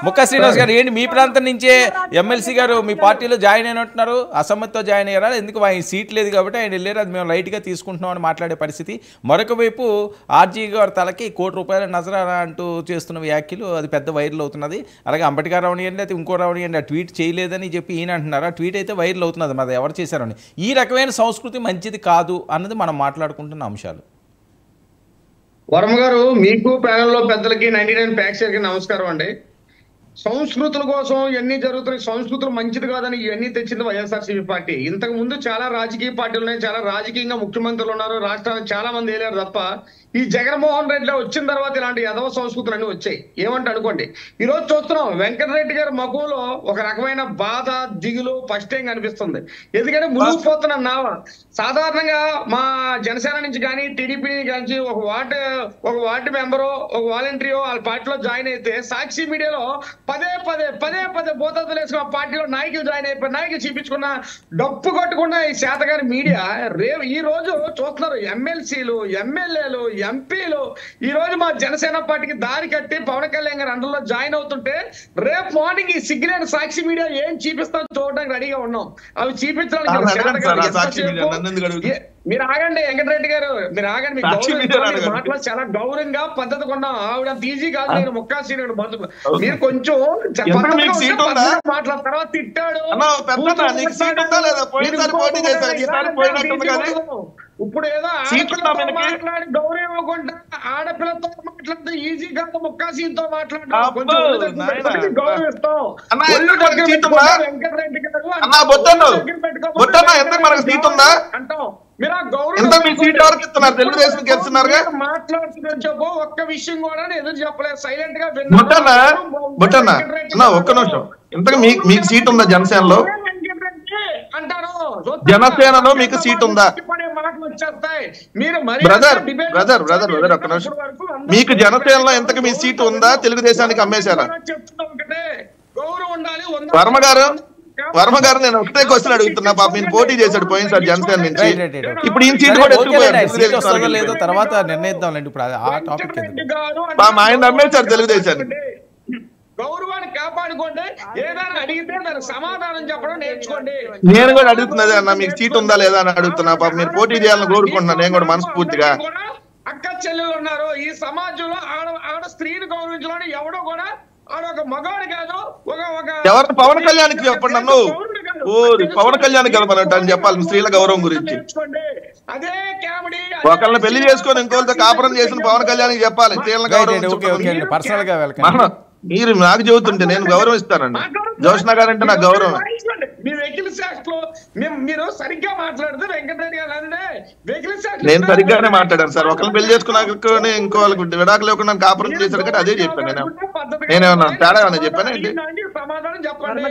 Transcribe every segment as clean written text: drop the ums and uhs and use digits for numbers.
ముక్కా శ్రీనివాస్ గారు ఏంటి మీ ప్రాంతం నుంచే ఎమ్మెల్సీ గారు మీ పార్టీలో జాయిన్ అయినట్టున్నారు, అసమ్మతితో జాయిన్ అయ్యారా? ఎందుకు ఆయన సీట్ లేదు కాబట్టి ఆయన వెళ్ళారు, అది మేము లైట్గా తీసుకుంటున్నామని మాట్లాడే పరిస్థితి. మరొక వైపు ఆర్జీ గారి తలకి ₹1 కోటి నజరానా అంటూ చేస్తున్న వ్యాఖ్యలు అది పెద్ద వైరల్ అవుతున్నది. అలాగే అంబేద్కర్ రావణియండి అయితే ఇంకో రావణియండి ఆ ట్వీట్ చేయలేదని చెప్పి ఈయన అంటున్నారు, ఆ ట్వీట్ అయితే వైరల్ అవుతున్నది, మరి ఎవరు చేశారని. ఈ రకమైన సంస్కృతి మంచిది కాదు అన్నది మనం మాట్లాడుకుంటున్న అంశాలు. వర్మ గారు, మీకు ప్యానెల్లో పెద్దలకి 99 ప్యాక్సర్కి నమస్కారం అండి. సంస్కృతుల కోసం ఇవన్నీ జరుగుతున్నాయి, సంస్కృతులు మంచిది కాదని ఇవన్నీ తెచ్చింది వైఎస్ఆర్సీపీ పార్టీ. ఇంతకు ముందు చాలా రాజకీయ పార్టీలు ఉన్నాయి, చాలా రాజకీయంగా ముఖ్యమంత్రులు ఉన్నారు, రాష్ట్రానికి చాలా మంది వెళ్ళారు తప్ప ఈ జగన్మోహన్ రెడ్డిలో వచ్చిన తర్వాత ఇలాంటి యదవ సంస్కృతులు అన్ని వచ్చాయి. ఏమంటే అనుకోండి, ఈ రోజు చూస్తున్నాం వెంకటరెడ్డి గారి ముఖంలో ఒక రకమైన బాధ, దిగులు ఫస్ట్ టైం కనిపిస్తుంది. ఎందుకంటే మునిగిపోతున్న నావ. సాధారణంగా మా జనసేన నుంచి కానీ టీడీపీ నుంచి ఒక వార్డు మెంబరు, ఒక వాలంటీరో వాళ్ళ పార్టీలో జాయిన్ అయితే సాక్షి మీడియాలో పదే బోతలు వేసుకున్న పార్టీలో నాయకులు జాయిన్ అయిపోయి నాయకులు చూపించుకున్న డప్పు కొట్టుకున్న ఈ శాతగారి మీడియా ఈ రోజు చూస్తున్నారు. ఎమ్మెల్సీలు, ఎమ్మెల్యేలు, ఎంపీలు ఈ రోజు మా జనసేన పార్టీకి దారి కట్టి పవన్ కళ్యాణ్ గారి అండర్లో జాయిన్ అవుతుంటే రేపు మార్నింగ్ ఈ సిగ్గులేని సాక్షి మీడియా ఏం చూపిస్తాం చూడడానికి రెడీగా ఉన్నాం. అవి చూపించడానికి మీరు ఆగండి వెంకటరెడ్డి గారు, మీరు ఆగండి. మాటలు చాలా గౌరవంగా పద్ధతి కొన్నాం. ఆవిడ ఈజీ కాదు, నేను ముక్కా శ్రీనివాస్ బతుకు. మీరు కొంచెం మాట్లాడిన తర్వాత తిట్టాడు. ఇప్పుడు ఏదో మాట్లాడి గౌరవం ఇవ్వకుండా ఆడపిల్లతో మాట్లాడితే ఈజీ కాదు, ముక్కాసీతో మాట్లాడడం గౌరవిస్తాం. వెంకటరెడ్డి గారు అంటాం. మీరు ఆ గౌరవం మాట్లాడుతున్నారు చెప్పు. ఒక్క విషయం కూడా ఎదురు చెప్పలేదు, సైలెంట్ గా ఒక్క నిమిషం. ఇంతకు మీకు సీట్ ఉందా జనసేనలో? అంటారు జనసేనలో మీకు సీట్ ఉందా? బ్రదర్ ఒక్క నిమిషం. మీకు జనసేనలో ఎంతకు మీ సీట్ ఉందా? తెలుగుదేశానికి అమ్మేశారా? వర్మ గారు నేను ఒకటే క్వశ్చన్ అడుగుతున్నా. పాప మీరు పోటీ చేశాడు పోయినసారి జనసేన నుంచి, ఇప్పుడు ఈ సీట్ కూడా లేదో తర్వాత నిర్ణయిద్దాంలేండి. ఇప్పుడు ఆ టాపిక్ ఆయన అమ్మేశారు తెలుగుదేశానికి. గౌరవాన్ని కాపాడుకోండి, ఏదైనా అడిగితే దానికి సమాధానం చెప్పడం నేర్చుకోండి. నేను కూడా అడుగుతున్నదే అన్న, మీకు సీట్ ఉందా లేదా అని అడుగుతున్నా. పాప మీరు పోటీ చేయాలని కోరుకుంటున్నాను నేను కూడా మనస్ఫూర్తిగా. అక్క చెల్లెలు ఉన్నారు ఈ సమాజంలో, ఆడ స్త్రీని గౌరవించడం ఎవడో కూడా ఆడొక మగవాడు కాదు. ఎవరు పవన్ కళ్యాణ్కి చెప్పండి నన్ను, పవన్ కళ్యాణ్ గెలవనంట అని చెప్పాలి స్త్రీల గౌరవం గురించి. ఒకళ్ళని పెళ్లి చేసుకొని ఇంకోళ్ళతో కాపురం చేసిన పవన్ కళ్యాణ్ చెప్పాలి స్త్రీల గౌరవం. మీరు నాకు చెబుతుంటే నేను గౌరవం ఇస్తానండి. జోష్న గారు అంటే నాకు గౌరవం. నేను సరిగ్గానే మాట్లాడాను సార్. ఒకరిని పెళ్లి చేసుకున్నాక ఇంకోళ్ళకి విడాకులు లేకుండా కాపురం చేశారు కదా, అదే చెప్పాను. నేనేమన్నా తేడా ఏమన్నా చెప్పాను ఏంటి? సమాధానం చెప్పండి.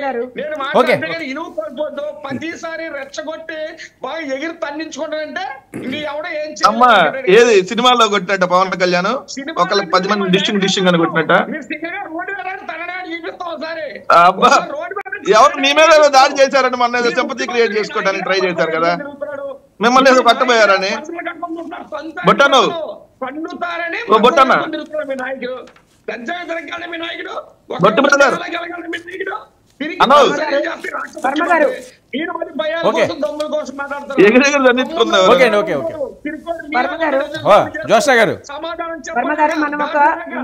ప్రతిసారి రెచ్చగొట్టి బాగా ఎగిరి తన్నించుకుంటానంటే అమ్మా ఏది సినిమాలో కొట్టినట్ట పవన్ కళ్యాణ్ ఒకళ్ళకి 10 మంది డిస్టింగ్ అని కొట్టినట్ట. అబ్బా ఎవరు మీ మీద దాడి చేశారని మొన్న ఏదో సింపతి క్రియేట్ చేసుకోవడానికి ట్రై చేశారు కదా, మిమ్మల్ని ఏదో పట్టబోయారని. బొట్టను బొట్టన్న బొట్టు బ్రదర్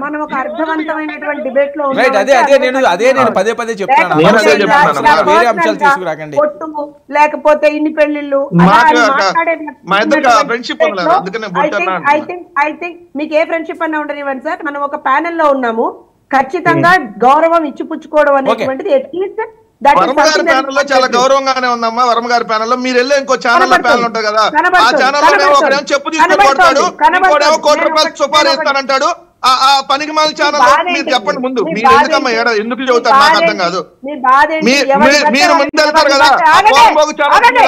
మనం ఒక అర్థవంతమైనటువంటి డిబేట్ లో అదే నేను పదే చెప్తాను. లేకపోతే ఇన్ని పెళ్లిళ్ళు ఐ థింక్ మీకు ఏ ఫ్రెండ్షిప్ అన్నా ఉండనివ్వండి సార్. మనం ఒక ప్యానెల్ లో ఉన్నాము, ఖచ్చితంగా గౌరవం ఇచ్చిపుచ్చుకోవడం అనేటువంటిది అట్లీస్ట్ చాలా గౌరవంగానే ఉందమ్మా. వర్మ గారి ప్యానెల్ లో మీరు వెళ్ళే ఇంకో ఛానల్ ప్యానెల్ ఉంటుంది కదా, ఆ ఛానల్ ఒకడేమో చెప్పు తీసుకొని కొడతాడు, ఇంకోడేమో ₹1 సుపారీ ఇస్తానంటాడు. ఆ పనికి మాల ఛానల్ మీరు చెప్పండి ముందు. మీరు ఎందుకమ్మా ఎందుకు చెబుతారు నాకు అర్థం కాదు. మీరు ముందు వెళ్తారు కదా,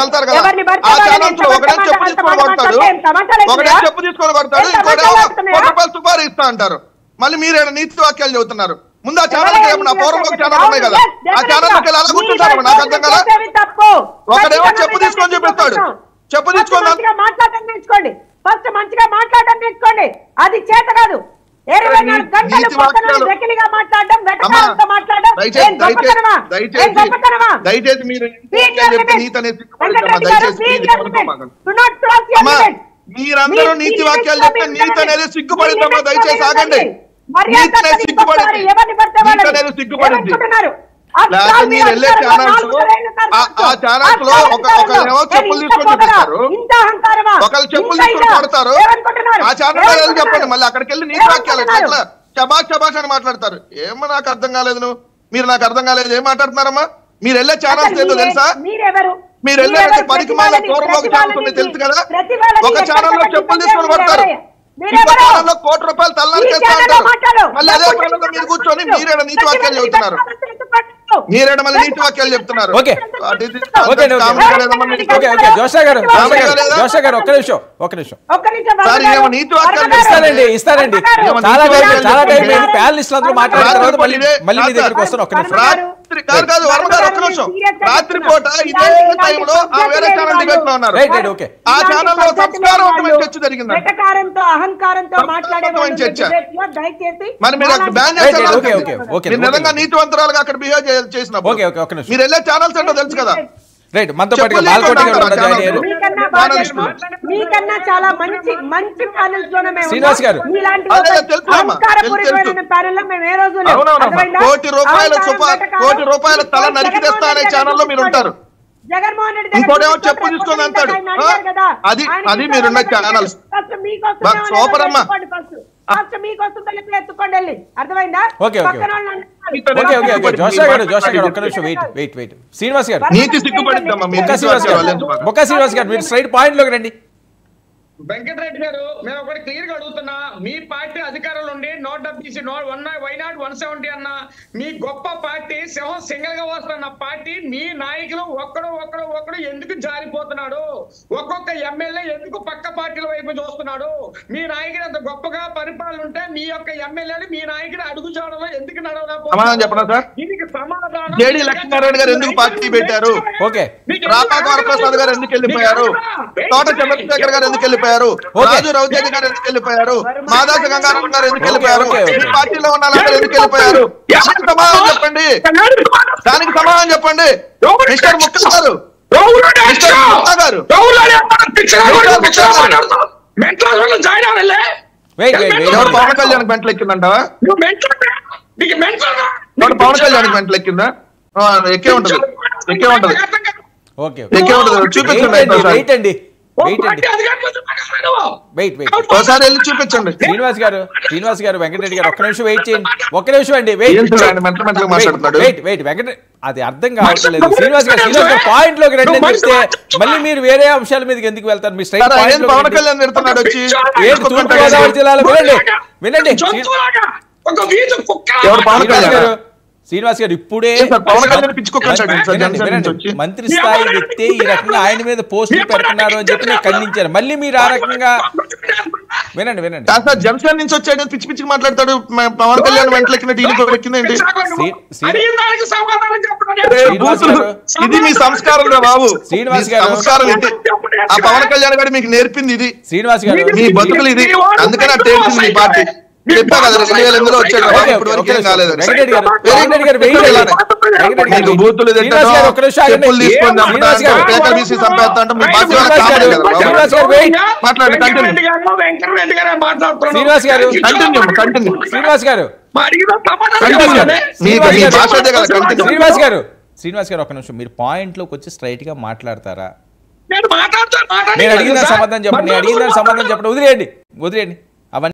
వెళ్తారు కదా, ఆ ఛానల్స్ లో ఒకడేమో చెప్పు తీసుకొని కొడతాడు, ఒకడేమో చెప్పు తీసుకొని కొడతాడు, ఇంకోడేమో ₹1 సుపారీ ఇస్తా అంటారు. మళ్ళీ మీరు నీతి వాక్యాలు చెబుతున్నారు. ముందు ఆ ఛానల్ నా పూర్వం ఛానల్ ఉన్నాయి కదా, ఆ ఛానల్ ఎలా కూర్చుంటారు నాకు అర్థం కదా. ఒకడేమో చెప్పు తీసుకొని చూపిస్తాడు, చెప్పు తీసుకొని మాట్లాడటం నేర్చుకోండి. ఫస్ట్ మంచిగా మాట్లాడటం నేర్చుకోండి. అది చేత కాదు. 24 గంటలు మాట్లాడడం దయచేసి మీరు నీతి అనేది మీరందరూ నీతి వాక్యాలు చెప్తే నీతి అనేది సిగ్గుపడిద్దమ్మా. దయచేసి ఆగండి. నీతి అనేది సిగ్గుపడింది. నీతి అనేది సిగ్గుపడింది. లేకపోతే మీరు వెళ్ళే ఛానల్స్ ఆ ఛానల్స్ లో ఒకరేమో చెప్పులు తీసుకొని చూపిస్తారు, ఒకళ్ళు చెప్పులు తీసుకొని కొడతారు. ఆ ఛానల్ లో చెప్పండి, మళ్ళీ అక్కడికి వెళ్ళి నీతి వాక్యాలు అట్లా చబాష్ అని మాట్లాడతారు. ఏమో నాకు అర్థం కాలేదు. మీరు నాకు అర్థం కాలేదు. ఏం మాట్లాడుతున్నారమ్మా? మీరు వెళ్ళే ఛానల్స్ ఏదో తెలుసా? మీరు వెళ్ళే పరికమాల పూర్వం ఒక ఛానల్ ఉంది తెలుసు కదా. ఒక ఛానల్ లో చెప్పులు తీసుకొని కొడతారు, ఇంకో ఛానల్ లో ₹1,00,00,000 తలనరికేస్తా ఉంటారు. మళ్ళీ అదే ఛానల్ లో మీరు కూర్చొని మీరేడ నీతి వాక్యాలు చెబుతున్నారు. మీరేడ మళ్ళీ నీతి వాక్యాలు చెప్తున్నారు. ఇస్తానండి. చాలా టైం ప్యానలిస్టులు అందరూ మాట్లాడిన తర్వాత మళ్ళీ మీ దగ్గరికి వస్తాను. ఒక్క నిమిషం. కాదు వర్మ గారు, ఒక్క నిమిషం. రాత్రిపూట ఇదే టైంలో ఆ వేరే ఛానల్ డిబేట్ లో ఉన్నారు. ఆ ఛానల్ లో సంస్కారవంతమైన చర్చ జరిగింది. మరి మీరు అక్కడ బ్యాన్ చేశారు. నిజంగా నీతివంతరాలుగా అక్కడ బిహేవ్ చేసినప్పుడు మీరు వెళ్ళే ఛానల్స్ ఏంటో తెలుసు కదా. రైట్, మనతో పాటు శ్రీనివాస్ గారు ₹1,00,00,000 తల నరికి తెస్తా అనే ఛానల్లో మీరు ఉంటారు. ఇంకోటేమో చెప్పు తీసుకొని అంటాడు. అది మీరున్న ఛానల్స్. సూపర్ అమ్మా. శ్రీనివాస్ గారు, నీతి సిగ్గుపడిద్దమ్మా. శ్రీనివాస్ గారు మీరు స్ట్రైట్ పాయింట్ లోకి రండి. వెంకటరెడ్డి గారు, మేము ఒకటి క్లియర్ గా అడుగుతున్నా. మీ పార్టీ అధికారంలో ఉండి 170 వైనాట్ 170 అన్న మీ గొప్ప పార్టీ సింహం సింగల్ గా వస్తున్న పార్టీ, మీ నాయకులు ఒక్కడు ఎందుకు జారిపోతున్నాడు? ఒక్కొక్క ఎమ్మెల్యే ఎందుకు పక్క పార్టీల వైపు చూస్తున్నాడు? మీ నాయకుడు అంత గొప్పగా పరిపాలన ఉంటే మీ యొక్క ఎమ్మెల్యేలు మీ నాయకుడు అడుగు చావడంలో ఎందుకు సమాధానం చెప్పనా సార్? దీనికి సమాధానం జేడీ లక్ష్మీనారాయణ గారు ఎందుకు పార్టీ పెట్టారు? రాపాక వరప్రసాద్ గారు ఎందుకు వెళ్ళిపోయారు? తోట చంద్రశేఖర్ గారు ఎందుకు వెళ్ళిపోయారు? రాజు రౌతేజీ గారు ఎందుకు వెళ్ళిపోయారు? మాదాస గంగారాం గారు ఎందుకు వెళ్ళిపోయారు? మీ పార్టీలో ఉన్న వాళ్ళందరూ ఎందుకు వెళ్ళిపోయారు? సమాధానం చెప్పండి. దానికి సమాధానం చెప్పండి. మిస్టర్ ముక్కా గారు, ఎవరు పవన్ కళ్యాణ్ మెంటలు ఎక్కిందంటావా? పవన్ కళ్యాణ్ మెంటలు ఎక్కిందా? ఎక్కే ఉంటది. చూపించండి. ఒకసారి వెళ్ళి చూపించండి. శ్రీనివాస్ గారు వెంకటరెడ్డి గారు ఒక్క నిమిషం వెయిట్ చేయండి. ఒక్క నిమిషం అండి. వెంకట అది అర్థం కావట్లేదు. శ్రీనివాస్ గారు పాయింట్ లోకి రండి అని చెప్తే మళ్ళీ మీరు వేరే అంశాల మీదకి ఎందుకు వెళ్తారు? మీ స్ట్రైట్ పాయింట్ పవన్ కళ్యాణ్ పెడుతున్నాడు వచ్చి తూర్పుగోదావరి జిల్లాలో వినండి. శ్రీనివాస్ గారు ఇప్పుడే మంత్రి స్థాయి వ్యక్తి ఈ రకంగా ఆయన మీద పోస్టులు పెడుతున్నారు అని చెప్పి నేను ఖండించాను. మళ్ళీ మీరు ఆ రకంగా వినండి. జంక్షన్ నుంచి వచ్చాడు పిచ్చి పిచ్చికి మాట్లాడతాడు. పవన్ కళ్యాణ్ వెంటనే ఎక్కిందేంటి? ఇది మీ సంస్కారం రా బాబు. శ్రీనివాస్ గారు సంస్కారం ఏంటి? ఆ పవన్ కళ్యాణ్ గారు మీకు నేర్పింది ఇది. శ్రీనివాస్ గారు మీ బతుకులు ఇది. అందుకని అది తెలిసింది మీ పార్టీ. చెప్పా కదా 2008లో వచ్చాడు. ఇప్పుడు వరకు ఏం కాలేదు. బూతులు చెప్పులు తీసుకొని పేకబీసీ సంపేస్తా అంటే మీ పార్టీ మాట్లాడండి. శ్రీనివాస్ గారు ఒక నిమిషం మీరు పాయింట్ లోకి వచ్చి స్ట్రైట్ గా మాట్లాడతారా? నేను అడిగిన సమాధానం చెప్పండి. వదిలేయండి.